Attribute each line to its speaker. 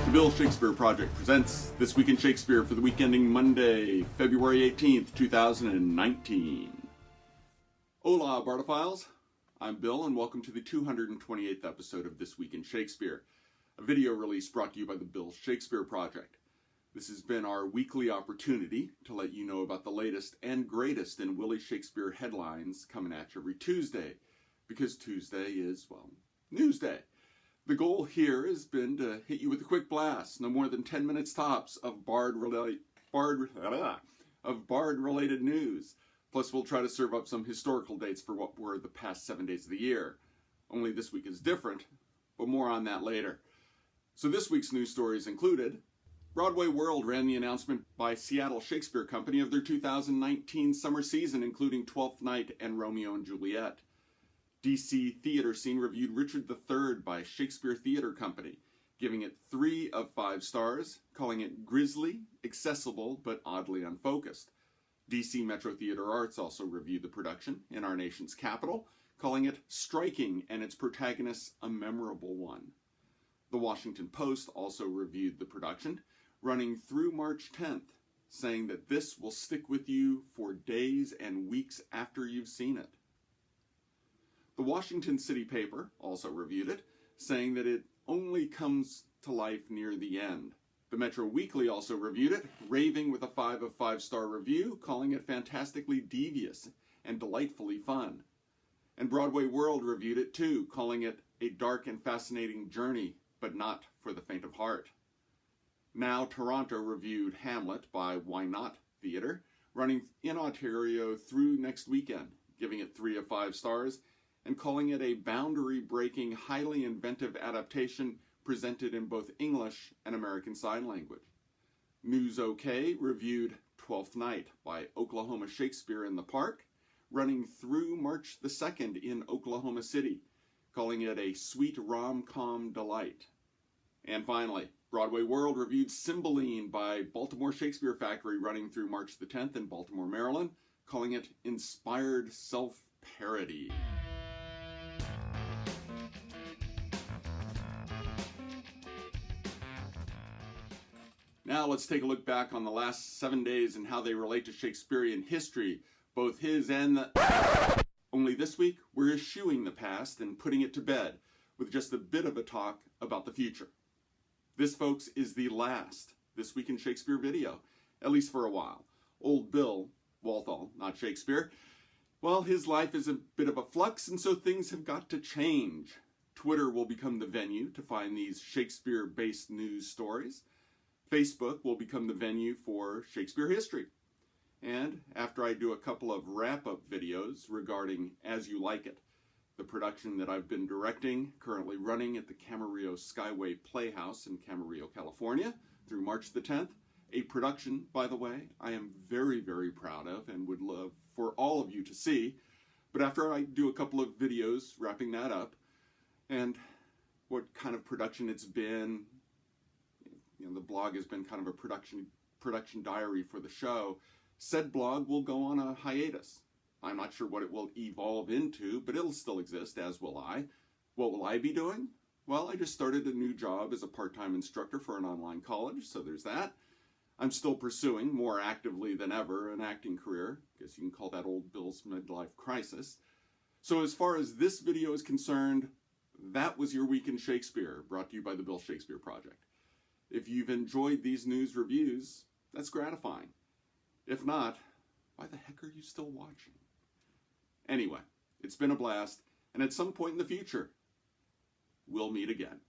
Speaker 1: The Bill Shakespeare Project presents This Week in Shakespeare for the week ending Monday, February 18th, 2019. Hola, Bardophiles. I'm Bill, and welcome to the 228th episode of This Week in Shakespeare, a video release brought to you by the Bill Shakespeare Project. This has been our weekly opportunity to let you know about the latest and greatest in Willie Shakespeare headlines coming at you every Tuesday, because Tuesday is, well, Newsday. The goal here has been to hit you with a quick blast, no more than 10 minutes tops of Bard-related news. Plus, we'll try to serve up some historical dates for what were the past 7 days of the year. Only this week is different, but more on that later. So this week's news stories included: Broadway World ran the announcement by Seattle Shakespeare Company of their 2019 summer season, including Twelfth Night and Romeo and Juliet. DC Theater Scene reviewed Richard III by Shakespeare Theater Company, giving it 3 of 5 stars, calling it grisly, accessible, but oddly unfocused. DC Metro Theater Arts also reviewed the production in our nation's capital, calling it striking and its protagonist a memorable one. The Washington Post also reviewed the production, running through March 10th, saying that this will stick with you for days and weeks after you've seen it. The Washington City paper also reviewed it, saying that it only comes to life near the end. The Metro Weekly also reviewed it, raving with a 5 of 5 star review, calling it fantastically devious and delightfully fun. And Broadway World reviewed it too, calling it a dark and fascinating journey, but not for the faint of heart. Now Toronto reviewed Hamlet by Why Not Theatre, running in Ontario through next weekend, giving it 3 of 5 stars, and calling it a boundary-breaking, highly inventive adaptation presented in both English and American Sign Language. News OK reviewed Twelfth Night by Oklahoma Shakespeare in the Park, running through March the 2nd in Oklahoma City, calling it a sweet rom-com delight. And finally, Broadway World reviewed Cymbeline by Baltimore Shakespeare Factory, running through March the 10th in Baltimore, Maryland, calling it inspired self-parody. Now let's take a look back on the last 7 days and how they relate to Shakespearean history, both his and the... Only this week, we're eschewing the past and putting it to bed, with just a bit of a talk about the future. This, folks, is the last This Week in Shakespeare video, at least for a while. Old Bill, Walthall, not Shakespeare, well, his life is a bit of a flux, and so things have got to change. Twitter will become the venue to find these Shakespeare-based news stories. Facebook will become the venue for Shakespeare history. And after I do a couple of wrap-up videos regarding As You Like It, the production that I've been directing, currently running at the Camarillo Skyway Playhouse in Camarillo, California, through March the 10th, a production, by the way, I am very, very proud of and would love for all of you to see. But after I do a couple of videos wrapping that up, and what kind of production it's been, the blog has been kind of a production diary for the show. Said blog will go on a hiatus. I'm not sure what it will evolve into, but it'll still exist, as will I. What will I be doing? Well, I just started a new job as a part-time instructor for an online college, so there's that. I'm still pursuing, more actively than ever, an acting career. I guess you can call that old Bill's midlife crisis. So as far as this video is concerned, that was your Week in Shakespeare, brought to you by the Bill Shakespeare Project. If you've enjoyed these news reviews, that's gratifying. If not, why the heck are you still watching? Anyway, it's been a blast, and at some point in the future, we'll meet again.